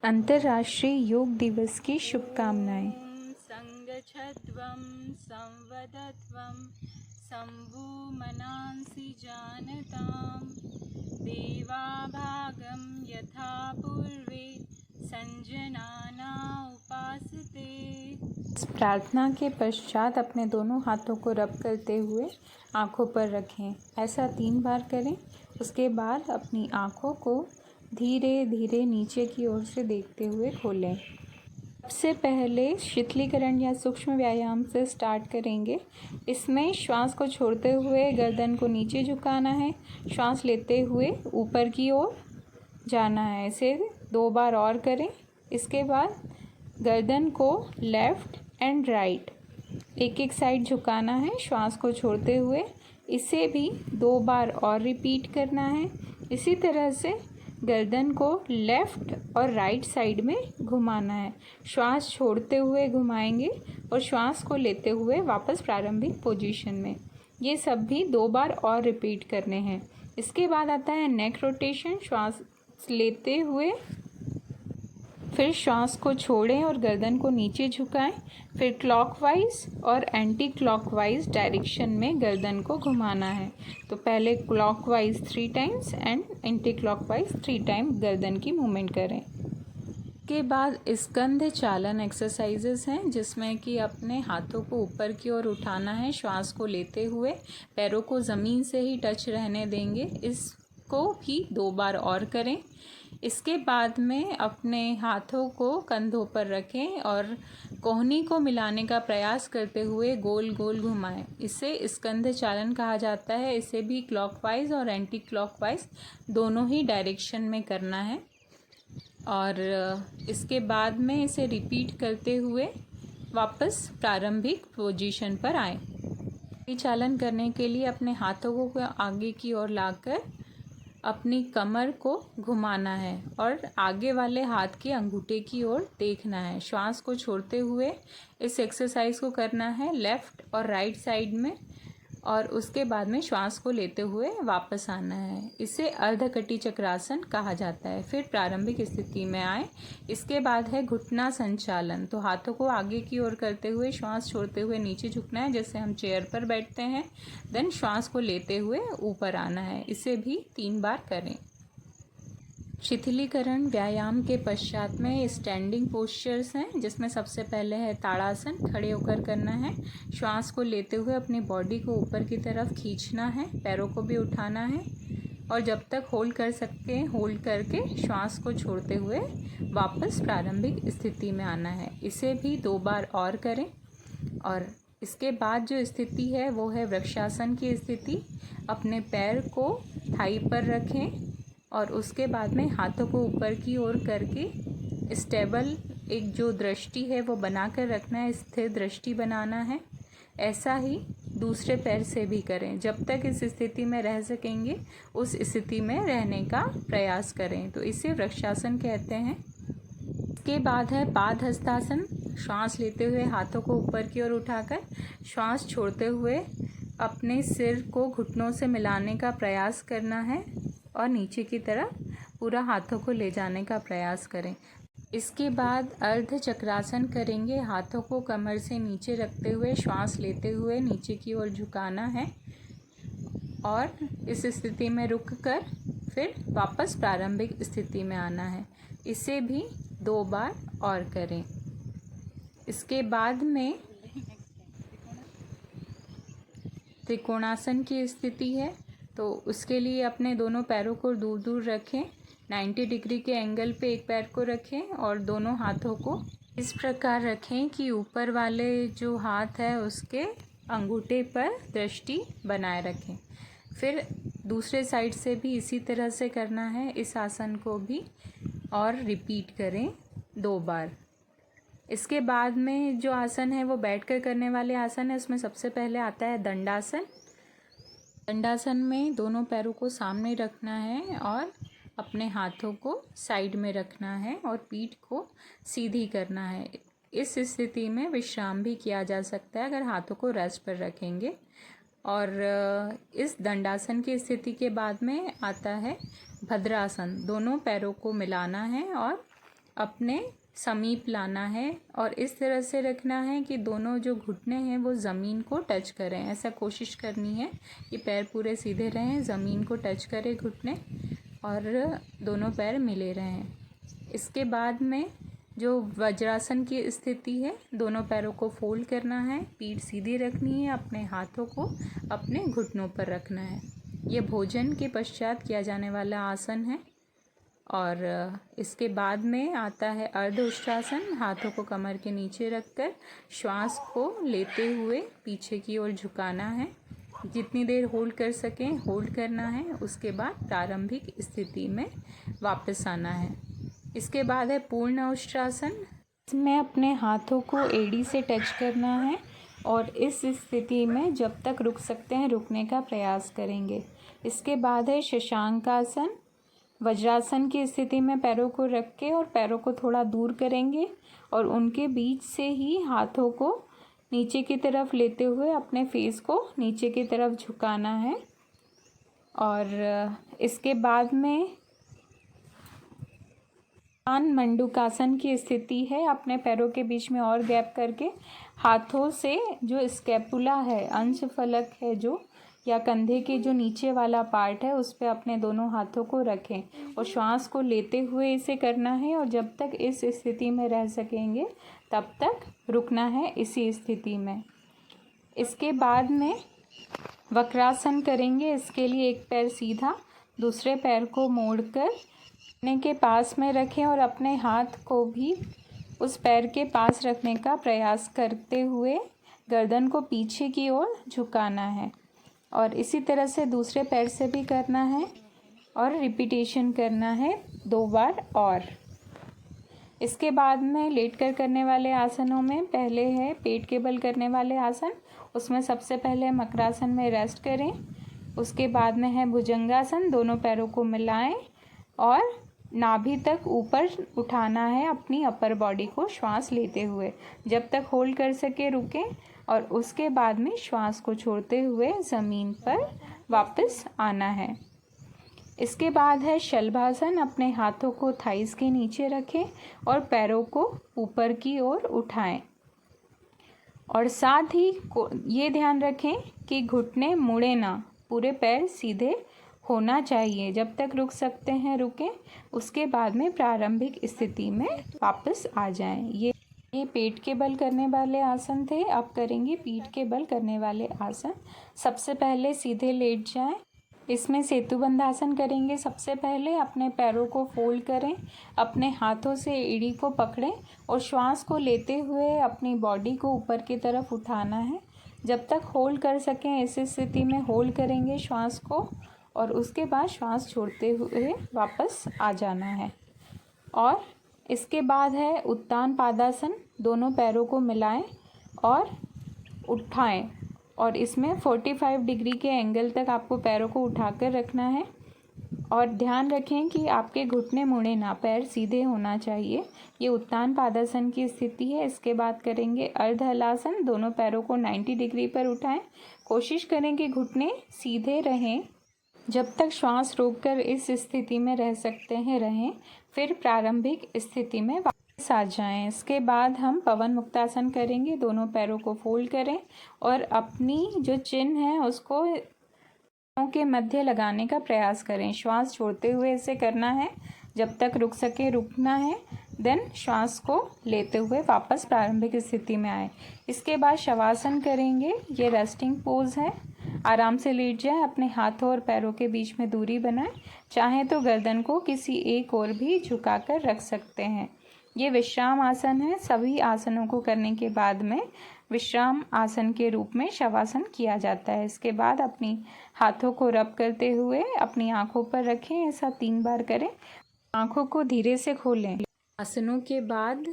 अंतर्राष्ट्रीय योग दिवस की शुभकामनाएं। संगच्छध्वं संवदध्वं शम्भुमनांसि जानतां देवाभागं यथा पूर्वे संजनाना उपासते। इस प्रार्थना के पश्चात अपने दोनों हाथों को रब करते हुए आँखों पर रखें। ऐसा 3 बार करें। उसके बाद अपनी आँखों को धीरे धीरे नीचे की ओर से देखते हुए खोलें। सबसे पहले शीतलीकरण या सूक्ष्म व्यायाम से स्टार्ट करेंगे। इसमें श्वास को छोड़ते हुए गर्दन को नीचे झुकाना है। श्वास लेते हुए ऊपर की ओर जाना है। इसे 2 बार और करें। इसके बाद गर्दन को लेफ़्ट एंड राइट एक साइड झुकाना है श्वास को छोड़ते हुए। इसे भी 2 बार और रिपीट करना है। इसी तरह से गर्दन को लेफ़्ट और राइट साइड में घुमाना है। श्वास छोड़ते हुए घुमाएंगे और श्वास को लेते हुए वापस प्रारंभिक पोजीशन में। ये सब भी 2 बार और रिपीट करने हैं। इसके बाद आता है नेक रोटेशन। श्वास लेते हुए फिर श्वास को छोड़ें और गर्दन को नीचे झुकाएं। फिर क्लॉकवाइज और एंटी क्लॉकवाइज डायरेक्शन में गर्दन को घुमाना है। तो पहले clockwise 3 times and anti clockwise 3 time गर्दन की मूवमेंट करें। के बाद स्कंध चालन एक्सरसाइजेस हैं जिसमें कि अपने हाथों को ऊपर की ओर उठाना है श्वास को लेते हुए। पैरों को ज़मीन से ही टच रहने देंगे। इसको भी 2 बार और करें। इसके बाद में अपने हाथों को कंधों पर रखें और कोहनी को मिलाने का प्रयास करते हुए गोल गोल घुमाएं। इसे स्कंध चालन कहा जाता है। इसे भी क्लॉकवाइज और एंटी क्लॉकवाइज दोनों ही डायरेक्शन में करना है और इसके बाद में इसे रिपीट करते हुए वापस प्रारंभिक पोजीशन पर आएं। ये चालन करने के लिए अपने हाथों को आगे की ओर लाकर अपनी कमर को घुमाना है और आगे वाले हाथ के अंगूठे की ओर देखना है। श्वास को छोड़ते हुए इस एक्सरसाइज को करना है लेफ़्ट और राइट साइड में और उसके बाद में श्वास को लेते हुए वापस आना है। इसे अर्धकटी चक्रासन कहा जाता है। फिर प्रारंभिक स्थिति में आए। इसके बाद है घुटना संचालन। तो हाथों को आगे की ओर करते हुए श्वास छोड़ते हुए नीचे झुकना है जैसे हम चेयर पर बैठते हैं। देन श्वास को लेते हुए ऊपर आना है। इसे भी 3 बार करें। शिथिलीकरण व्यायाम के पश्चात में स्टैंडिंग पोस्चर्स हैं जिसमें सबसे पहले है ताड़ासन। खड़े होकर करना है। श्वास को लेते हुए अपनी बॉडी को ऊपर की तरफ खींचना है। पैरों को भी उठाना है और जब तक होल्ड कर सकते हैं होल्ड करके श्वास को छोड़ते हुए वापस प्रारंभिक स्थिति में आना है। इसे भी 2 बार और करें और इसके बाद जो स्थिति है वो है वृक्षासन की स्थिति। अपने पैर को थाई पर रखें और उसके बाद में हाथों को ऊपर की ओर करके स्टेबल एक जो दृष्टि है वो बना कर रखना है। स्थिर दृष्टि बनाना है। ऐसा ही दूसरे पैर से भी करें। जब तक इस स्थिति में रह सकेंगे उस स्थिति में रहने का प्रयास करें। तो इसे वृक्षासन कहते हैं। इसके बाद है पाद हस्तासन। श्वास लेते हुए हाथों को ऊपर की ओर उठाकर श्वास छोड़ते हुए अपने सिर को घुटनों से मिलाने का प्रयास करना है और नीचे की तरफ पूरा हाथों को ले जाने का प्रयास करें। इसके बाद अर्ध चक्रासन करेंगे। हाथों को कमर से नीचे रखते हुए श्वास लेते हुए नीचे की ओर झुकाना है और इस स्थिति में रुककर फिर वापस प्रारंभिक स्थिति में आना है। इसे भी 2 बार और करें। इसके बाद में त्रिकोणासन की स्थिति है। तो उसके लिए अपने दोनों पैरों को दूर दूर रखें। 90 डिग्री के एंगल पे एक पैर को रखें और दोनों हाथों को इस प्रकार रखें कि ऊपर वाले जो हाथ है उसके अंगूठे पर दृष्टि बनाए रखें। फिर दूसरे साइड से भी इसी तरह से करना है। इस आसन को भी और रिपीट करें 2 बार। इसके बाद में जो आसन है वो बैठकर करने वाले आसन है। उसमें सबसे पहले आता है दंडासन। दंडासन में दोनों पैरों को सामने रखना है और अपने हाथों को साइड में रखना है और पीठ को सीधी करना है। इस स्थिति में विश्राम भी किया जा सकता है अगर हाथों को रेस्ट पर रखेंगे। और इस दंडासन की स्थिति के बाद में आता है भद्रासन। दोनों पैरों को मिलाना है और अपने समीप लाना है और इस तरह से रखना है कि दोनों जो घुटने हैं वो ज़मीन को टच करें। ऐसा कोशिश करनी है कि पैर पूरे सीधे रहें, ज़मीन को टच करें घुटने और दोनों पैर मिले रहें। इसके बाद में जो वज्रासन की स्थिति है, दोनों पैरों को फोल्ड करना है, पीठ सीधी रखनी है, अपने हाथों को अपने घुटनों पर रखना है। ये भोजन के पश्चात किया जाने वाला आसन है। और इसके बाद में आता है अर्ध उष्ट्रासन। हाथों को कमर के नीचे रखकर श्वास को लेते हुए पीछे की ओर झुकाना है। जितनी देर होल्ड कर सकें होल्ड करना है। उसके बाद प्रारंभिक स्थिति में वापस आना है। इसके बाद है पूर्ण उष्ट्रासन। इसमें अपने हाथों को एड़ी से टच करना है और इस स्थिति में जब तक रुक सकते हैं रुकने का प्रयास करेंगे। इसके बाद है शशांकासन। वज्रासन की स्थिति में पैरों को रख के और पैरों को थोड़ा दूर करेंगे और उनके बीच से ही हाथों को नीचे की तरफ लेते हुए अपने फेस को नीचे की तरफ झुकाना है। और इसके बाद में मंडूकासन की स्थिति है। अपने पैरों के बीच में और गैप करके हाथों से जो स्कैपुला है, अंश फलक है जो, या कंधे के जो नीचे वाला पार्ट है, उस पे अपने दोनों हाथों को रखें और श्वास को लेते हुए इसे करना है। और जब तक इस स्थिति में रह सकेंगे तब तक रुकना है इसी स्थिति में। इसके बाद में वक्रासन करेंगे। इसके लिए एक पैर सीधा, दूसरे पैर को मोड़कर घुटने के पास में रखें और अपने हाथ को भी उस पैर के पास रखने का प्रयास करते हुए गर्दन को पीछे की ओर झुकाना है। और इसी तरह से दूसरे पैर से भी करना है और रिपीटेशन करना है 2 बार। और इसके बाद में लेट कर करने वाले आसनों में पहले है पेट के बल करने वाले आसन। उसमें सबसे पहले मकरासन में रेस्ट करें। उसके बाद में है भुजंगासन। दोनों पैरों को मिलाएं और नाभि तक ऊपर उठाना है अपनी अपर बॉडी को श्वास लेते हुए। जब तक होल्ड कर सके रुकें और उसके बाद में श्वास को छोड़ते हुए ज़मीन पर वापस आना है। इसके बाद है शलभासन। अपने हाथों को थाइस के नीचे रखें और पैरों को ऊपर की ओर उठाएं और साथ ही ये ध्यान रखें कि घुटने मुड़े ना, पूरे पैर सीधे होना चाहिए। जब तक रुक सकते हैं रुकें। उसके बाद में प्रारंभिक स्थिति में वापस आ जाएं। ये पेट के बल करने वाले आसन थे। अब करेंगे पीठ के बल करने वाले आसन। सबसे पहले सीधे लेट जाएं। इसमें सेतुबंध आसन करेंगे। सबसे पहले अपने पैरों को फोल्ड करें, अपने हाथों से एड़ी को पकड़ें और श्वास को लेते हुए अपनी बॉडी को ऊपर की तरफ उठाना है। जब तक होल्ड कर सकें इस स्थिति में होल्ड करेंगे श्वास को और उसके बाद श्वास छोड़ते हुए वापस आ जाना है। और इसके बाद है उत्तान पादासन। दोनों पैरों को मिलाएं और उठाएं और इसमें 45 डिग्री के एंगल तक आपको पैरों को उठाकर रखना है। और ध्यान रखें कि आपके घुटने मुड़े ना, पैर सीधे होना चाहिए। ये उत्तान पादासन की स्थिति है। इसके बाद करेंगे अर्ध हलासन। दोनों पैरों को 90 डिग्री पर उठाएं। कोशिश करें कि घुटने सीधे रहें। जब तक श्वास रोककर इस स्थिति में रह सकते हैं रहें, फिर प्रारंभिक स्थिति में वापस आ जाएं। इसके बाद हम पवन मुक्तासन करेंगे। दोनों पैरों को फोल्ड करें और अपनी जो चिन है उसको के मध्य लगाने का प्रयास करें। श्वास छोड़ते हुए इसे करना है। जब तक रुक सके रुकना है। देन श्वास को लेते हुए वापस प्रारंभिक स्थिति में आए। इसके बाद शवासन करेंगे। ये रेस्टिंग पोज है। आराम से लेट जाएं। अपने हाथों और पैरों के बीच में दूरी बनाएं। चाहें तो गर्दन को किसी एक ओर भी झुकाकर रख सकते हैं। ये विश्राम आसन है। सभी आसनों को करने के बाद में विश्राम आसन के रूप में शवासन किया जाता है। इसके बाद अपनी हाथों को रब करते हुए अपनी आंखों पर रखें। ऐसा 3 बार करें। आंखों को धीरे से खोलें। आसनों के बाद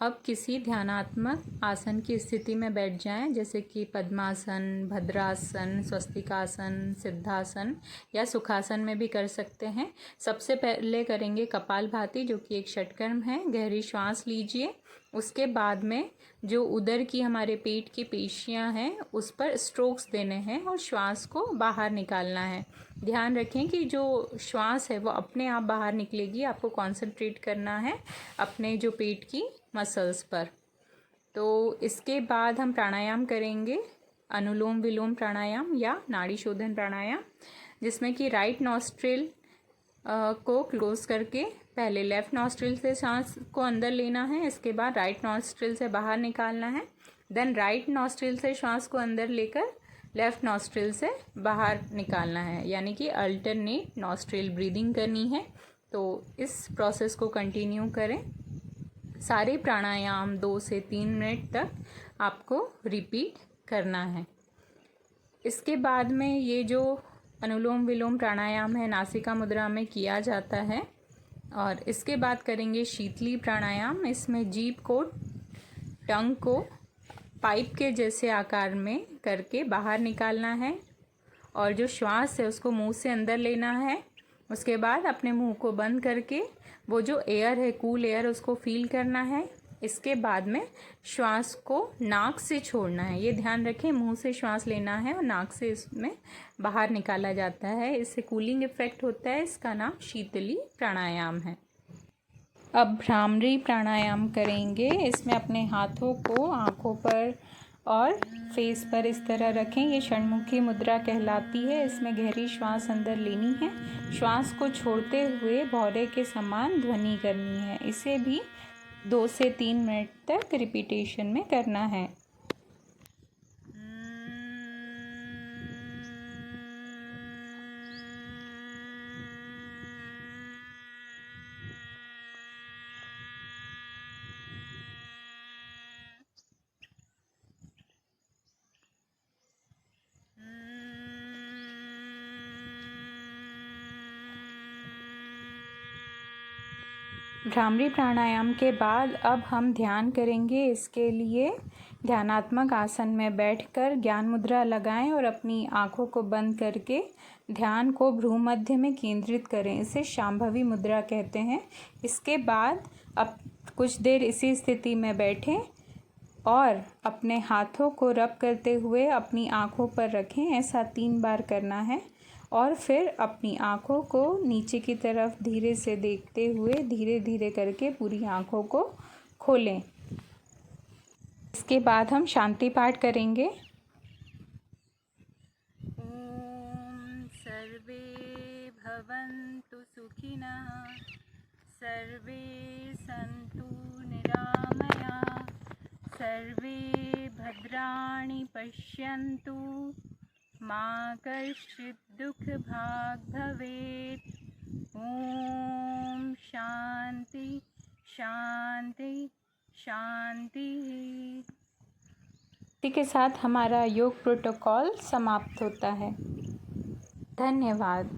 अब किसी ध्यानात्मक आसन की स्थिति में बैठ जाएं, जैसे कि पद्मासन, भद्रासन, स्वस्तिकासन, सिद्धासन या सुखासन में भी कर सकते हैं। सबसे पहले करेंगे कपालभाति, जो कि एक षटकर्म है। गहरी श्वास लीजिए। उसके बाद में जो उदर की हमारे पेट की पेशियां हैं उस पर स्ट्रोक्स देने हैं और श्वास को बाहर निकालना है। ध्यान रखें कि जो श्वास है वो अपने आप बाहर निकलेगी। आपको कंसंट्रेट करना है अपने जो पेट की मसल्स पर। तो इसके बाद हम प्राणायाम करेंगे, अनुलोम विलोम प्राणायाम या नाड़ी शोधन प्राणायाम, जिसमें कि राइट नॉस्ट्रिल को क्लोज करके पहले लेफ़्ट नॉस्ट्रिल से सांस को अंदर लेना है, इसके बाद राइट नॉस्ट्रिल से बाहर निकालना है, देन राइट नॉस्ट्रिल से श्वास को अंदर लेकर लेफ़्ट नॉस्ट्रिल से बाहर निकालना है, यानी कि अल्टरनेट नॉस्ट्रिल ब्रीदिंग करनी है। तो इस प्रोसेस को कंटिन्यू करें। सारे प्राणायाम 2 से 3 मिनट तक आपको रिपीट करना है। इसके बाद में ये जो अनुलोम विलोम प्राणायाम है नासिका मुद्रा में किया जाता है। और इसके बाद करेंगे शीतली प्राणायाम। इसमें जीभ को, टंग को पाइप के जैसे आकार में करके बाहर निकालना है और जो श्वास है उसको मुंह से अंदर लेना है। उसके बाद अपने मुंह को बंद करके वो जो एयर है, कूल एयर, उसको फील करना है। इसके बाद में श्वास को नाक से छोड़ना है। ये ध्यान रखें, मुंह से श्वास लेना है और नाक से इसमें बाहर निकाला जाता है। इससे कूलिंग इफेक्ट होता है। इसका नाम शीतली प्राणायाम है। अब भ्रामरी प्राणायाम करेंगे। इसमें अपने हाथों को आँखों पर और फेस पर इस तरह रखें। ये षण्मुखी मुद्रा कहलाती है। इसमें गहरी श्वास अंदर लेनी है, श्वास को छोड़ते हुए भौरे के समान ध्वनि करनी है। इसे भी 2 से 3 मिनट तक रिपीटेशन में करना है। भ्रामरी प्राणायाम के बाद अब हम ध्यान करेंगे। इसके लिए ध्यानात्मक आसन में बैठकर ज्ञान मुद्रा लगाएं और अपनी आँखों को बंद करके ध्यान को भ्रूमध्य में केंद्रित करें। इसे शांभवी मुद्रा कहते हैं। इसके बाद अब कुछ देर इसी स्थिति में बैठें और अपने हाथों को रब करते हुए अपनी आँखों पर रखें। ऐसा 3 बार करना है और फिर अपनी आँखों को नीचे की तरफ धीरे से देखते हुए धीरे धीरे करके पूरी आँखों को खोलें। इसके बाद हम शांति पाठ करेंगे। ओम सर्वे भवन्तु सुखिनः, सर्वे सन्तु निरामया, सर्वे भद्राणि पश्यन्तु, मा कश्चित् दुःखभाग् भवेत्। ओम शांति शांति शांति। इसी के साथ हमारा योग प्रोटोकॉल समाप्त होता है। धन्यवाद।